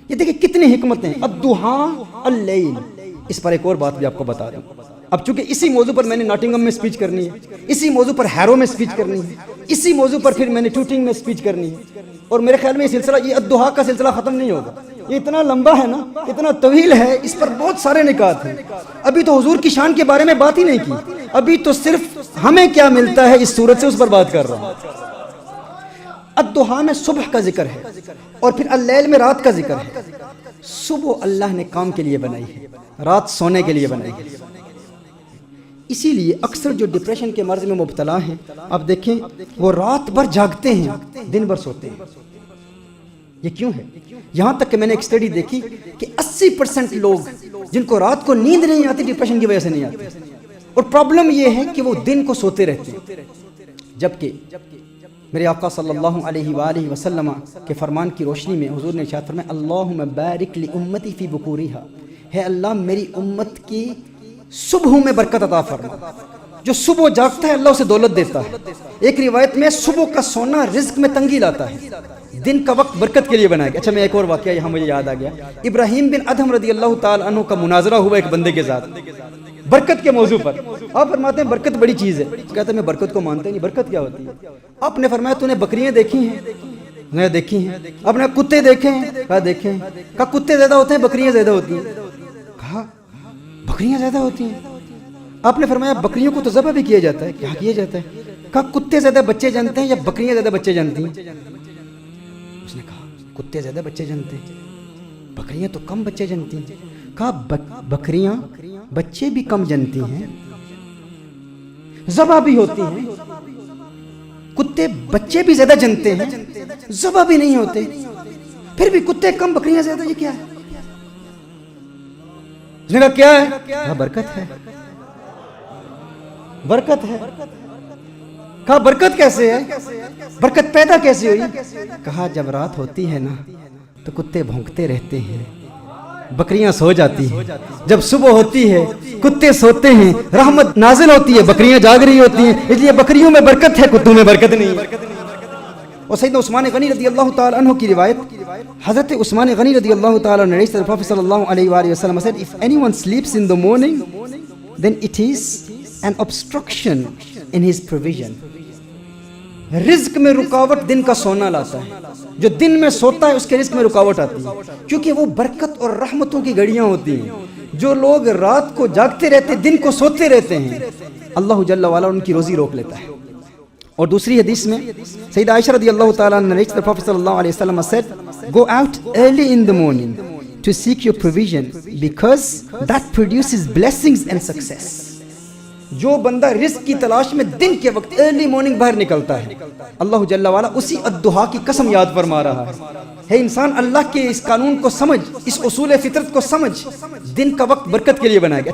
ये देखिए कितनी हिकमतें। अद्दुहा अल-लैल। इस पर एक और बात भी आपको बता दूं। अब चूंकि इसी मौजू पर मैंने नॉटिंघम में स्पीच करनी है, इसी मौजू पर हैरो में स्पीच करनी है, इसी मौजू पर फिर मैंने टूटिंग में स्पीच करनी है, और मेरे ख्याल में ये सिलसिला, ये अद्दुहा का सिलसिला खत्म नहीं होगा। ये इतना लंबा है ना, इतना तवील है, इस पर बहुत सारे निकात हैं। अभी तो हुजूर की शान के बारे में बात ही नहीं की, अभी तो सिर्फ हमें क्या मिलता है इस सूरत से उस पर बात कर रहा हूं। अद्दुहा में सुबह का जिक्र है और फिर अल-लैल में रात का जिक्र है। सुबह अल्लाह ने काम के लिए बनाई है, रात सोने के लिए बनाई है। इसीलिए अक्सर जो डिप्रेशन के मर्ज में मुब्तला हैं, आप देखें वो रात भर जागते हैं, दिन भर सोते हैं। ये क्यों है? यहां तक कि मैंने एक स्टडी देखी कि 80% लोग जिनको रात को नींद नहीं आती, डिप्रेशन की वजह से नहीं आती, और प्रॉब्लम ये है कि वो दिन को सोते रहते हैं। जबकि मेरे आका सल्लल्लाहु अलैहि वसल्लम के फरमान की रोशनी में हुजूर ने इरशाद फरमाया, अल्लाहुम्मा बारिक ली उम्मती फी बुकूरिहा, है अल्लाह मेरी उम्मत की सुबह में बरकत अता फरमा। जो सुबह जागता है अल्लाह उसे दौलत देता है। एक रिवायत में सुबह का सोना रिज्क में तंगी लाता है, दिन का वक्त बरकत के लिए बनाया गया। अच्छा, मैं एक और वाकया यहाँ मुझे याद आ गया। इब्राहिम बिन अदहम रदी अल्लाह ताला अन्हु का मुनाजरा हुआ एक बंदे के साथ बरकत के मौजू पर। आप फरमाते हैं बरकत बड़ी चीज़ है। कहते हैं मैं बरकत को मानते नहीं, बरकत क्या होती है? आपने फरमाया तूने बकरियां देखी हैं? मैंने देखी हैं। आपने कुत्ते देखे हैं? कहा देखे हैं। कहा कुत्ते ज्यादा होते हैं बकरियां ज्यादा होती हैं? कहा बकरियां ज्यादा होती हैं। आपने फरमाया बकरियों को तो ज़बह भी किया जाता है। क्या किया जाता है? कहा कुत्ते ज्यादा बच्चे जानते हैं या बकरियां ज्यादा बच्चे जानती हैं? उसने कहा कुत्ते ज्यादा बच्चे जानते हैं, बकरियां तो कम बच्चे जानती हैं। कहा बकरियां बच्चे भी कम जनती हैं, ज़बह भी होती हैं, कुत्ते बच्चे भी ज्यादा जनते हैं, ज़बह भी नहीं होते, फिर भी कुत्ते कम बकरियां ज्यादा। ये क्या है? उसने कहा क्या है? कहा बरकत है, बरकत है। कहा बरकत कैसे है? बरकत पैदा कैसे हुई? कहा जब रात होती है ना तो कुत्ते भौंकते रहते हैं, बकरियां सो जाती हैं। जब सुबह होती है कुत्ते सोते हैं, रहमत नाजिल होती है, बकरियां जाग रही होती हैं। इसलिए बकरियों में बरकत है, कुत्तों में बरकत नहीं है। और सैयदना उस्मान गनी रदी अल्लाह ताला अन्हु की रिवायत, हज़रत उस्मान गनी रदी अल्लाह ताला अन्हु ने प्रॉफेट सल्लल्लाहु अलैहि वसल्लम said, if anyone sleeps in the morning then it is an obstruction in his provision. रिज्क में रुकावट दिन का सोना लाता है। जो दिन में सोता है उसके रिज्क में रुकावट आती है, क्योंकि वो बरकत और रहमतों की घड़ियां होती हैं। जो लोग रात को जागते रहते दिन को सोते रहते हैं, अल्लाह जल्ला वाला उनकी रोजी रोक लेता है। और दूसरी हदीस में सैयदा आयशा रदी अल्लाह ताला अन्हा ने प्रॉफेट सल्लल्लाहु अलैहि वसल्लम said, go out early in the morning to seek your provision because that produces blessings and success. जो बंदा रिस्क की तलाश में दिन के वक्त अर्ली मॉर्निंग बाहर निकलता है, अल्लाह जल्ला वाला उसी अद्दुहा की कसम याद फरमा रहा है इंसान अल्लाह के इस कानून को समझ, इस उसूल फितरत को समझ, दिन का वक्त बरकत के लिए बनाया गया।